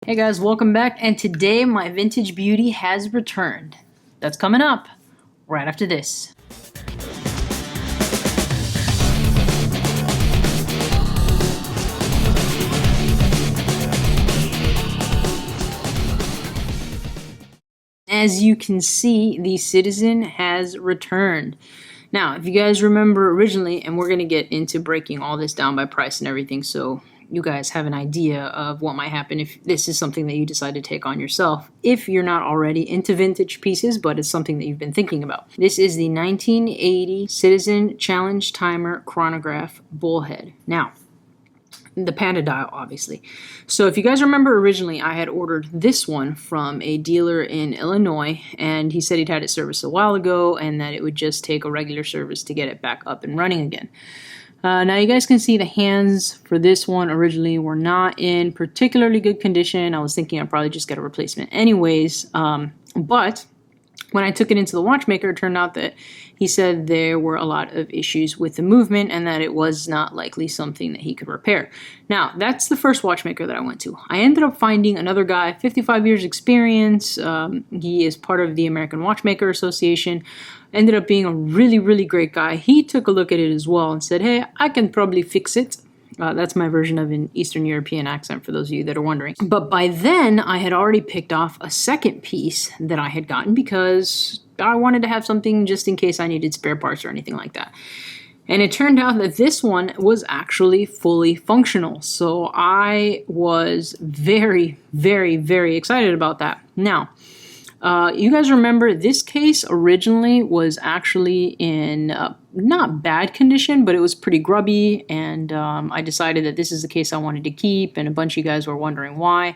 Hey guys, welcome back, and today my vintage beauty has returned. That's coming up right after this. As you can see, the Citizen has returned. Now, if you guys remember originally, and we're going to get into breaking all this down by price and everything, so you guys have an idea of what might happen if this is something that you decide to take on yourself, if you're not already into vintage pieces, but it's something that you've been thinking about. This is the 1980 Citizen Challenge Timer Chronograph Bullhead. Now, the Panda dial, obviously. So if you guys remember originally, I had ordered this one from a dealer in Illinois, and he said he'd had it serviced a while ago and that it would just take a regular service to get it back up and running again. Now you guys can see the hands for this one originally were not in particularly good condition. I was thinking I'd probably just get a replacement anyways, but when I took it into the watchmaker, it turned out that he said there were a lot of issues with the movement and that it was not likely something that he could repair. Now, that's the first watchmaker that I went to. I ended up finding another guy, 55 years experience. He is part of the American Watchmaker Association. Ended up being a really, really great guy. He took a look at it as well and said, hey, I can probably fix it. That's my version of an Eastern European accent for those of you that are wondering. But by then, I had already picked off a second piece that I had gotten because I wanted to have something just in case I needed spare parts or anything like that. And it turned out that this one was actually fully functional. So I was very, very, very excited about that. Now, you guys remember this case originally was actually in not bad condition, but it was pretty grubby, and I decided that this is the case I wanted to keep, and a bunch of you guys were wondering why.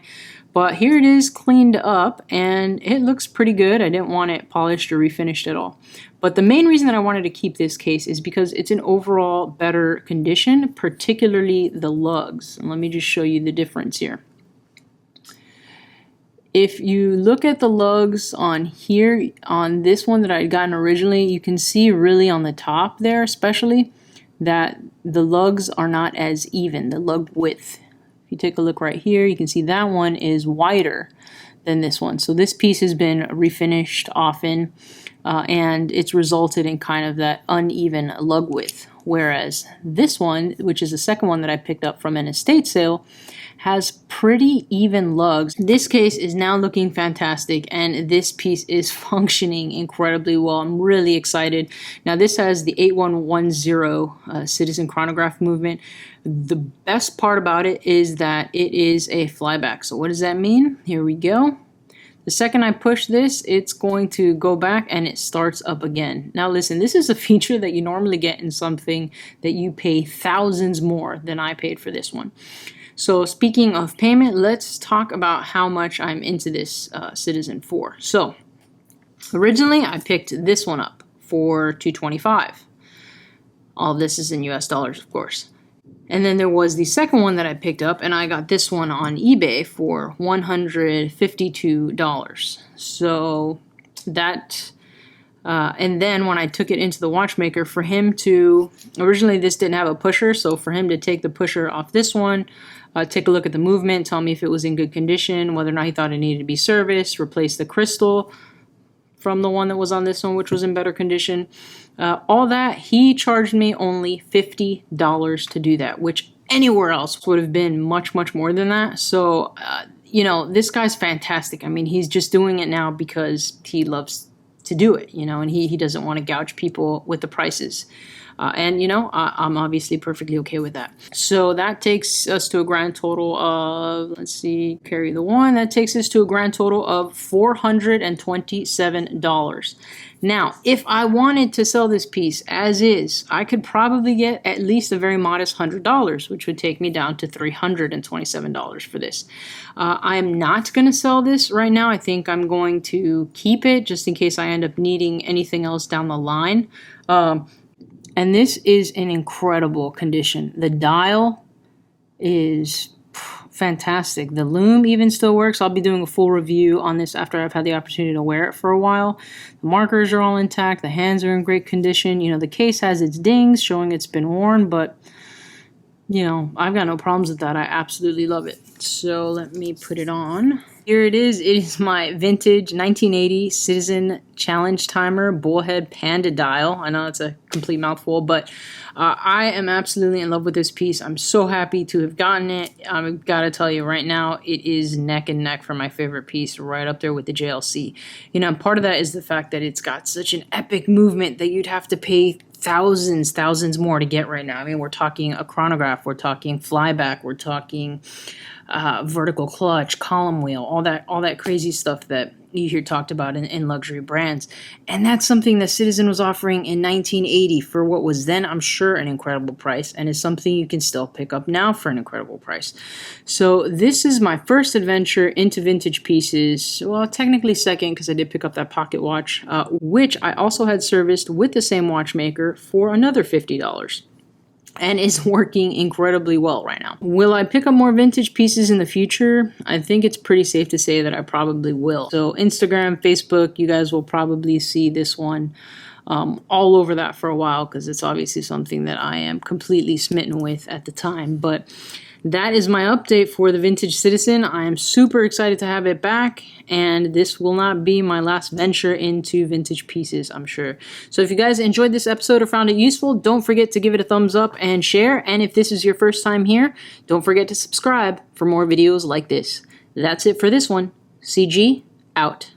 But here it is cleaned up, and it looks pretty good. I didn't want it polished or refinished at all. But the main reason that I wanted to keep this case is because it's in overall better condition, particularly the lugs. And let me just show you the difference here. If you look at the lugs on here, on this one that I had gotten originally, you can see really on the top there especially that the lugs are not as even, the lug width. If you take a look right here, you can see that one is wider than this one. So this piece has been refinished often, and it's resulted in kind of that uneven lug width. Whereas this one, which is the second one that I picked up from an estate sale, has pretty even lugs. This case is now looking fantastic, and this piece is functioning incredibly well. I'm really excited. Now this has the 8110 Citizen chronograph movement. The best part about it is that it is a flyback. So what does that mean? Here we go. The second I push this, it's going to go back and it starts up again. Now listen, this is a feature that you normally get in something that you pay thousands more than I paid for this one. So speaking of payment, let's talk about how much I'm into this Citizen for. So originally I picked this one up for $225. All of this is in US dollars, of course. And then there was the second one that I picked up, and I got this one on eBay for $152. So that, and then when I took it into the watchmaker, for him to, originally this didn't have a pusher, so for him to take the pusher off this one, take a look at the movement, tell me if it was in good condition, whether or not he thought it needed to be serviced, replace the crystal from the one that was on this one, which was in better condition. All that, he charged me only $50 to do that, which anywhere else would have been much, much more than that. So, you know, this guy's fantastic. I mean, he's just doing it now because he loves to do it, you know, and he doesn't want to gouge people with the prices. And, you know, I'm obviously perfectly okay with that. So that takes us to a grand total of, let's see, carry the one. That takes us to a grand total of $427. Now, if I wanted to sell this piece as is, I could probably get at least a very modest $100, which would take me down to $327 for this. I am not going to sell this right now. I think I'm going to keep it just in case I end up needing anything else down the line. And this is in incredible condition. The dial is fantastic. The loom even still works. I'll be doing a full review on this after I've had the opportunity to wear it for a while. The markers are all intact. The hands are in great condition. You know, the case has its dings showing it's been worn, but you know, I've got no problems with that. I absolutely love it. So let me put it on. Here it is. It is my vintage 1980 Citizen Challenge Timer Bullhead Panda dial. I know it's a complete mouthful, but I am absolutely in love with this piece. I'm so happy to have gotten it. I've got to tell you right now, it is neck and neck for my favorite piece, right up there with the JLC. You know, part of that is the fact that it's got such an epic movement that you'd have to pay thousands more to get right now. I mean, we're talking a chronograph, we're talking flyback, we're talking vertical clutch, column wheel, all that crazy stuff that you hear talked about in luxury brands. And that's something that Citizen was offering in 1980 for what was then, I'm sure, an incredible price, and is something you can still pick up now for an incredible price. So this is my first adventure into vintage pieces. Well, technically second, because I did pick up that pocket watch, which I also had serviced with the same watchmaker for another $50. And is working incredibly well right now. Will I pick up more vintage pieces in the future? I think it's pretty safe to say that I probably will. So Instagram, Facebook, you guys will probably see this one all over that for a while, because it's obviously something that I am completely smitten with at the time. But that is my update for the Vintage Citizen. I am super excited to have it back, and this will not be my last venture into vintage pieces, I'm sure. So if you guys enjoyed this episode or found it useful, don't forget to give it a thumbs up and share. And if this is your first time here, don't forget to subscribe for more videos like this. That's it for this one. CG, out.